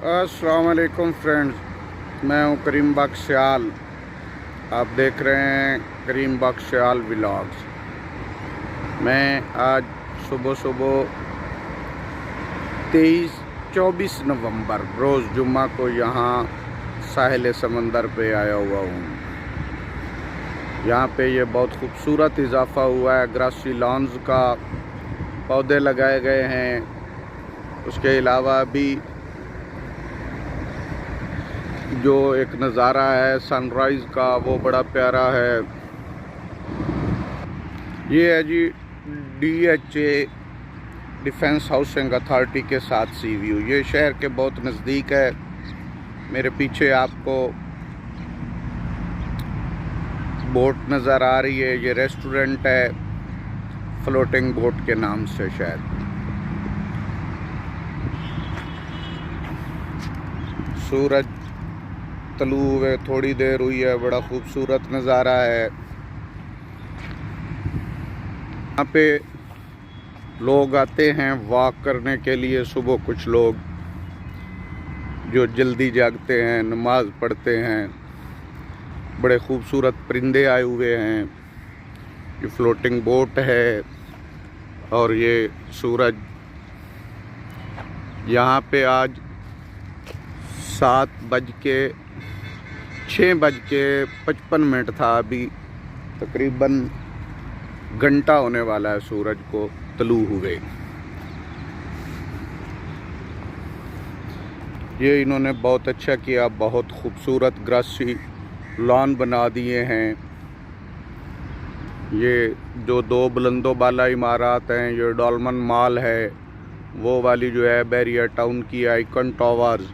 अस्सलाम वालेकुम फ्रेंड्स, मैं हूं करीम बख्शियाल। आप देख रहे हैं करीम बख्शियाल व्लॉग्स। मैं आज सुबह सुबह 24 नवंबर रोज़ जुम्मा को यहाँ साहिल समंदर पे आया हुआ हूँ। यहाँ पे ये बहुत खूबसूरत इजाफ़ा हुआ है। ग्रासी लॉन्स का पौधे लगाए गए हैं। उसके अलावा भी जो एक नज़ारा है सनराइज़ का वो बड़ा प्यारा है। ये है जी DHA डिफेंस हाउसिंग अथॉरिटी के साथ सी व्यू। ये शहर के बहुत नज़दीक है। मेरे पीछे आपको बोट नज़र आ रही है। ये रेस्टोरेंट है फ्लोटिंग बोट के नाम से शायद। सूरज तलू हुए थोड़ी देर हुई है। बड़ा खूबसूरत नज़ारा है। यहाँ पे लोग आते हैं वॉक करने के लिए। सुबह कुछ लोग जो जल्दी जागते हैं, नमाज पढ़ते हैं। बड़े खूबसूरत परिंदे आए हुए हैं। ये फ्लोटिंग बोट है और ये सूरज। यहाँ पे आज 6:55 था। अभी तकरीबन घंटा होने वाला है सूरज को तलू हुए। ये इन्होंने बहुत अच्छा किया। बहुत खूबसूरत ग्रासी लॉन बना दिए हैं। ये जो दो बुलंदो बाला इमारत हैं, ये डॉलमन मॉल है। वो वाली जो है बैरियर टाउन की आइकन टावर्स।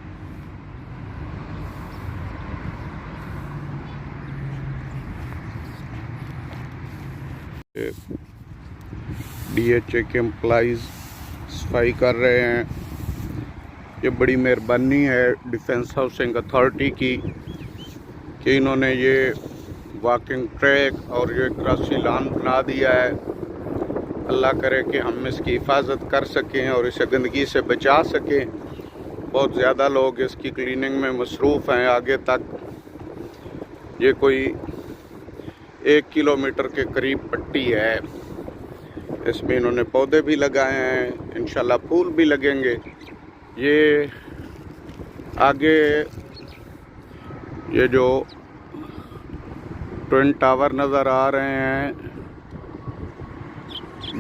DHA के एम्प्लॉइज़ सफाई कर रहे हैं। ये बड़ी मेहरबानी है डिफेंस हाउसिंग अथॉरिटी की कि इन्होंने ये वॉकिंग ट्रैक और ये ग्रासी लॉन बना दिया है। अल्लाह करे कि हम इसकी हिफाजत कर सकें और इसे गंदगी से बचा सकें। बहुत ज़्यादा लोग इसकी क्लीनिंग में मसरूफ़ हैं। आगे तक ये कोई 1 किलोमीटर के करीब पट्टी है। इसमें इन्होंने पौधे भी लगाए हैं। इंशाल्लाह फूल भी लगेंगे। ये आगे ये जो ट्विन टावर नज़र आ रहे हैं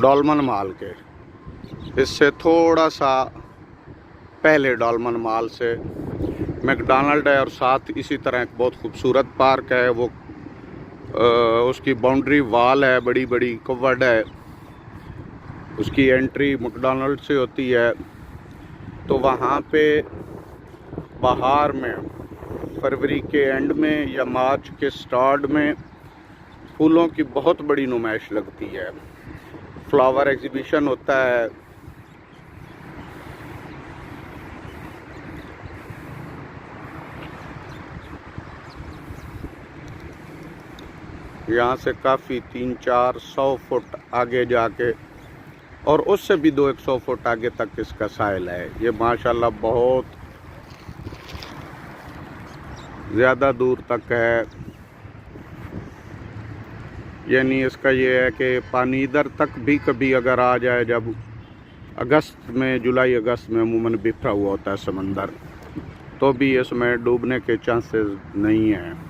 डॉलमन मॉल के, इससे थोड़ा सा पहले डॉलमन मॉल से मैकडॉनल्ड है और साथ इसी तरह एक बहुत खूबसूरत पार्क है। वो उसकी बाउंड्री वॉल है, बड़ी बड़ी कवर्ड है। उसकी एंट्री मैकडॉनल्ड से होती है। तो वहाँ पे बाहर में फरवरी के एंड में या मार्च के स्टार्ट में फूलों की बहुत बड़ी नुमाइश लगती है। फ्लावर एग्जीबिशन होता है। यहाँ से काफ़ी 300-400 फुट आगे जाके और उससे भी 200 फुट आगे तक इसका साहिल है। ये माशाल्लाह बहुत ज़्यादा दूर तक है। यानी इसका ये है कि पानी इधर तक भी कभी अगर आ जाए, जब अगस्त में, जुलाई अगस्त में अमूमन बिखरा हुआ होता है समंदर, तो भी इसमें डूबने के चांसेस नहीं हैं।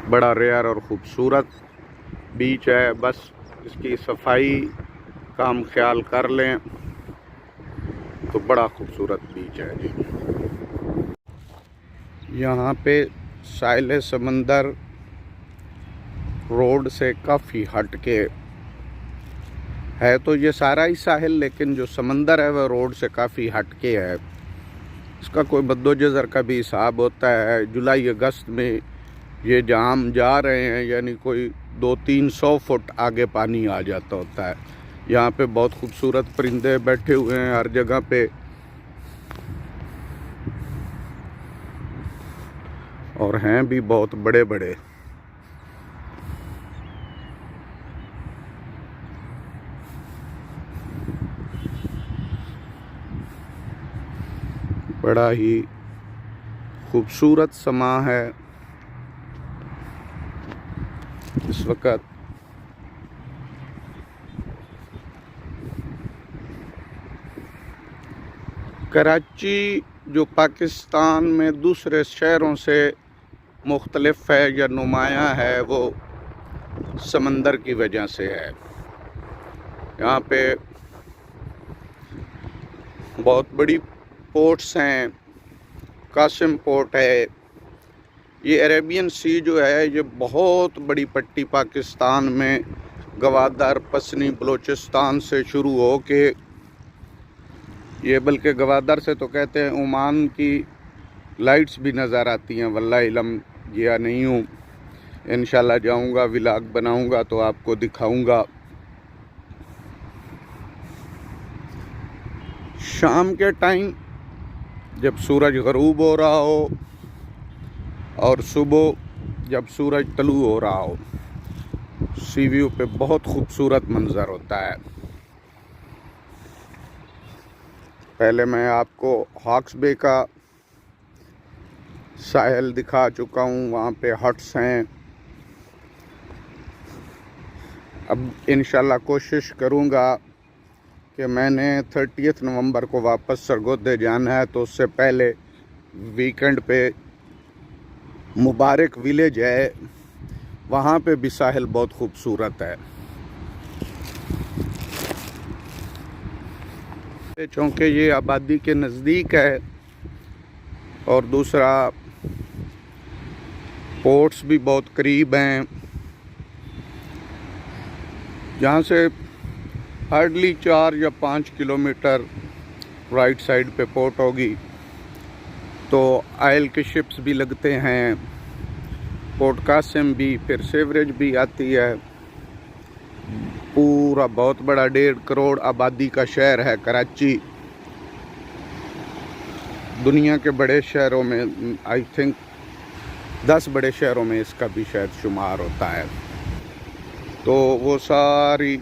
बड़ा रेयर और ख़ूबसूरत बीच है। बस इसकी सफाई का हम ख्याल कर लें तो बड़ा खूबसूरत बीच है जी। यहाँ पे साहिल समंदर रोड से काफ़ी हट के है। तो ये सारा ही साहिल, लेकिन जो समंदर है वह रोड से काफ़ी हट के है। इसका कोई मद्दोजज़र का भी हिसाब होता है। जुलाई अगस्त में ये जहाँ हम जा रहे हैं यानी कोई 200-300 फुट आगे पानी आ जाता होता है। यहाँ पे बहुत खूबसूरत परिंदे बैठे हुए हैं हर जगह पे और हैं भी बहुत बड़े बड़े। बड़ा ही खूबसूरत समा है इस वक्त। कराची जो पाकिस्तान में दूसरे शहरों से मुख्तलिफ है या नुमायाँ है, वो समंदर की वजह से है। यहाँ पे बहुत बड़ी पोर्ट्स हैं, कासिम पोर्ट है। ये अरेबियन सी जो है, ये बहुत बड़ी पट्टी पाकिस्तान में गवादर, पसनी, बलूचिस्तान से शुरू हो के, ये बल्कि गवादर से तो कहते हैं ओमान की लाइट्स भी नज़र आती हैं। वल्लाह इलम गया नहीं हूँ, इंशाल्लाह जाऊँगा, व्लॉग बनाऊँगा तो आपको दिखाऊँगा। शाम के टाइम जब सूरज ग़रूब हो रहा हो और सुबह जब सूरज तलू हो रहा हो, सी व्यू पे बहुत खूबसूरत मंज़र होता है। पहले मैं आपको हॉक्स बे का साहिल दिखा चुका हूँ, वहाँ पे हट्स हैं। अब इंशाल्लाह कोशिश करूँगा कि मैंने 30 नवंबर को वापस सरगोदे जाना है, तो उससे पहले वीकेंड पे मुबारक विलेज है, वहाँ पे भी साहिल बहुत खूबसूरत है। चूँकि ये आबादी के नज़दीक है और दूसरा पोर्ट्स भी बहुत करीब हैं, जहाँ से हार्डली 4 या 5 किलोमीटर राइट साइड पे पोर्ट होगी, तो आयल के शिप्स भी लगते हैं, पोर्ट कासिम भी, फिर सेवरेज भी आती है। पूरा बहुत बड़ा 1.5 करोड़ आबादी का शहर है कराची। दुनिया के बड़े शहरों में, आई थिंक 10 बड़े शहरों में इसका भी शायद शुमार होता है। तो वो सारी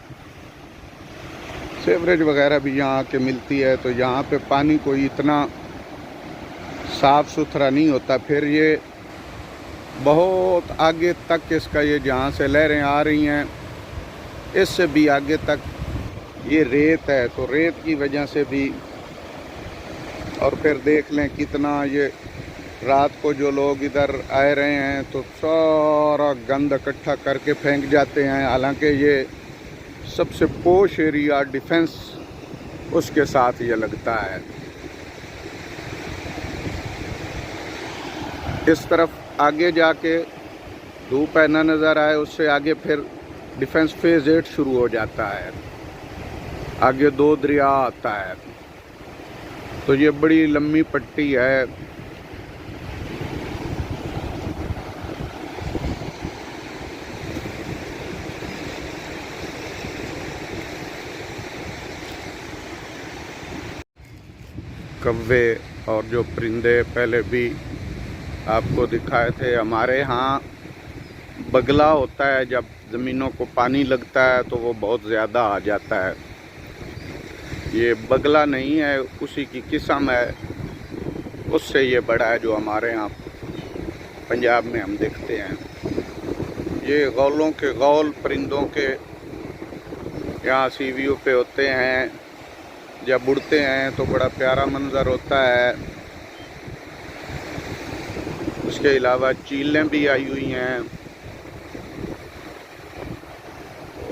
सेवरेज वगैरह भी यहाँ के मिलती है। तो यहाँ पे पानी कोई इतना साफ़ सुथरा नहीं होता। फिर ये बहुत आगे तक इसका, ये जहाँ से लहरें आ रही हैं, इससे भी आगे तक ये रेत है, तो रेत की वजह से भी। और फिर देख लें कितना ये रात को जो लोग इधर आए रहे हैं तो सारा गंद इकट्ठा करके फेंक जाते हैं। हालांकि ये सबसे पोश एरिया, डिफेंस उसके साथ ये लगता है। इस तरफ आगे जाके धूप है ना नज़र आए, उससे आगे फिर डिफेंस फेज़ 8 शुरू हो जाता है। आगे 2 दरिया आता है, तो ये बड़ी लंबी पट्टी है। कव्वे और जो परिंदे पहले भी आपको दिखाए थे, हमारे यहाँ बगला होता है, जब ज़मीनों को पानी लगता है तो वो बहुत ज़्यादा आ जाता है। ये बगला नहीं है, उसी की किस्म है, उससे ये बड़ा है जो हमारे यहाँ पंजाब में हम देखते हैं। ये गौलों के गौल परिंदों के यहाँ सी व्यू पे होते हैं। जब उड़ते हैं तो बड़ा प्यारा मंज़र होता है। उसके अलावा चीलें भी आई हुई हैं।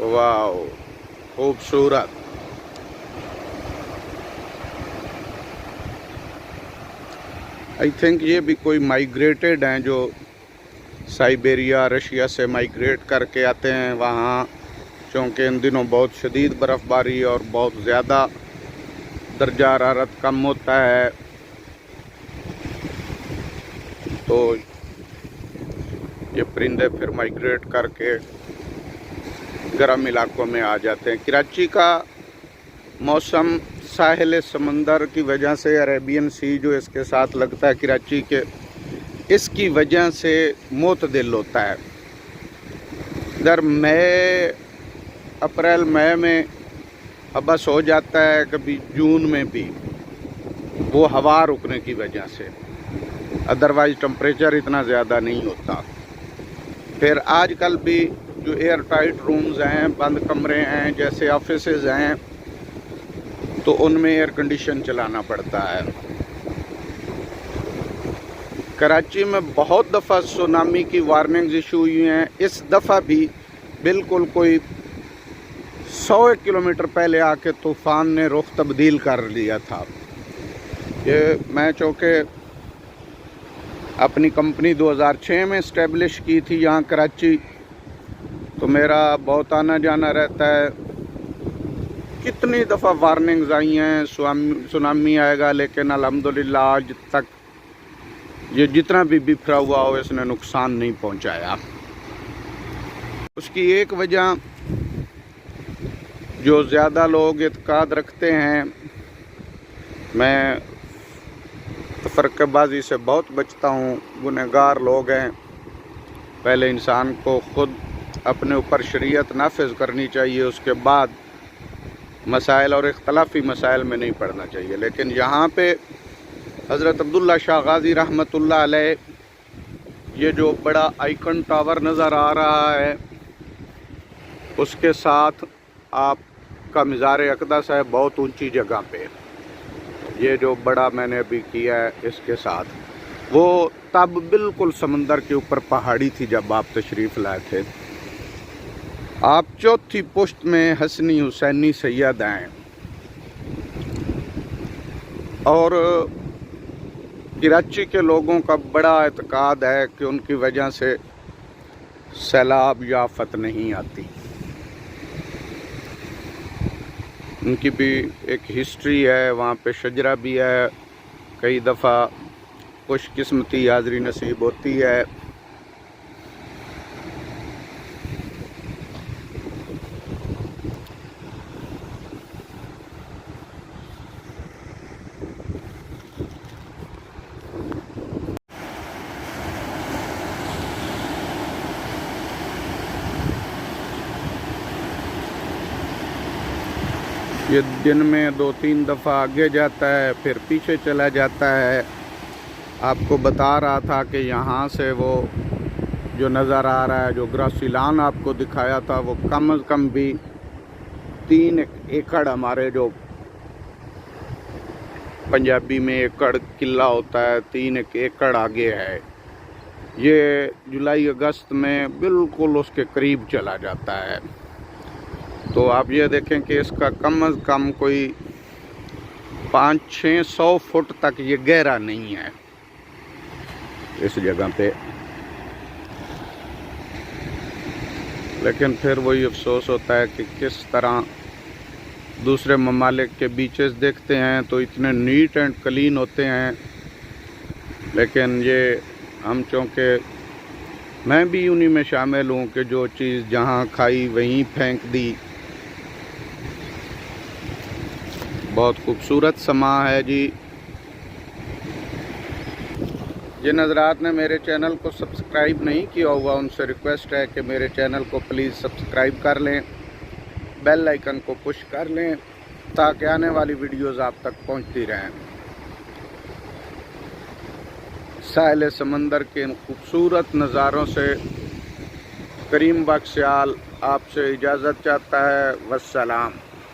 वाह, खूबसूरत। आई थिंक ये भी कोई माइग्रेटेड हैं, जो साइबेरिया, रशिया से माइग्रेट करके आते हैं वहाँ, क्योंकि इन दिनों बहुत शदीद बर्फ़बारी और बहुत ज़्यादा दर्जा हरारत कम होता है, तो ये परिंदे फिर माइग्रेट करके गर्म इलाकों में आ जाते हैं। कराची का मौसम साहिल समंदर की वजह से, अरेबियन सी जो इसके साथ लगता है कराची के, इसकी वजह से मोतदिल होता है। इधर अप्रैल मई में हबस हो जाता है, कभी जून में भी। वो हवा रुकने की वजह से, अदरवाइज टेम्परेचर इतना ज़्यादा नहीं होता। फिर आजकल भी जो एयर टाइट रूम्स हैं, बंद कमरे हैं, जैसे ऑफिसेज हैं, तो उनमें एयर कंडीशन चलाना पड़ता है। कराची में बहुत दफ़ा सुनामी की वार्निंग्स इशू हुई हैं। इस दफ़ा भी बिल्कुल कोई 100 किलोमीटर पहले आके तूफ़ान ने रुख तब्दील कर लिया था। ये मैं चूँकि अपनी कंपनी 2006 में इस्टेब्लिश की थी यहाँ कराची, तो मेरा बहुत आना जाना रहता है। कितनी दफ़ा वार्निंग्स आई हैं सुनामी आएगा, लेकिन अल्हम्दुलिल्लाह आज तक ये जितना भी बिखरा हुआ हो इसने नुकसान नहीं पहुंचाया। उसकी एक वजह जो ज़्यादा लोग इत्काद रखते हैं, मैं तफरक़ेबाज़ी से बहुत बचता हूँ, गुनहगार लोग हैं। पहले इंसान को ख़ुद अपने ऊपर शरीयत नाफिज करनी चाहिए, उसके बाद मसाइल और इख्तलाफी मसाइल में नहीं पड़ना चाहिए। लेकिन यहाँ पे हज़रत अब्दुल्ला शाह गाज़ी रहमतुल्लाह अलैह, ये जो बड़ा आइकन टावर नज़र आ रहा है, उसके साथ आपका मज़ार अक़दस है बहुत ऊंची जगह पे। ये जो बड़ा मैंने अभी किया है इसके साथ, वो तब बिल्कुल समंदर के ऊपर पहाड़ी थी जब आप तशरीफ़ लाए थे। आप चौथी पुश्त में हसनी हुसैनी सैयद हैं, और कराची के लोगों का बड़ा एतकाद है कि उनकी वजह से सैलाब या आफत नहीं आती। उनकी भी एक हिस्ट्री है, वहाँ पे शजरा भी है। कई दफ़ा खुशकिस्मती हाज़री नसीब होती है। ये दिन में 2-3 दफ़ा आगे जाता है, फिर पीछे चला जाता है। आपको बता रहा था कि यहाँ से वो जो नज़र आ रहा है, जो ग्रासिलान आपको दिखाया था, वो कम अज़ कम भी 3 एकड़, हमारे जो पंजाबी में एकड़ किला होता है, 3 एकड़ आगे है। ये जुलाई अगस्त में बिल्कुल उसके करीब चला जाता है। तो आप ये देखें कि इसका कम अज़ कम कोई 500-600 फुट तक ये गहरा नहीं है इस जगह पे। लेकिन फिर वही अफसोस होता है कि किस तरह दूसरे ममालिक के बीचेस देखते हैं तो इतने नीट एंड क्लीन होते हैं, लेकिन ये हम चूँकि मैं भी उन्हीं में शामिल हूँ कि जो चीज़ जहाँ खाई वहीं फेंक दी। बहुत खूबसूरत समा है जी। जिन हज़रात ने मेरे चैनल को सब्सक्राइब नहीं किया हुआ, उनसे रिक्वेस्ट है कि मेरे चैनल को प्लीज़ सब्सक्राइब कर लें, बेल आइकन को पुश कर लें, ताकि आने वाली वीडियोज़ आप तक पहुंचती रहें। साहिल समंदर के इन खूबसूरत नज़ारों से करीम बख्श आपसे इजाज़त चाहता है। वस्सलाम।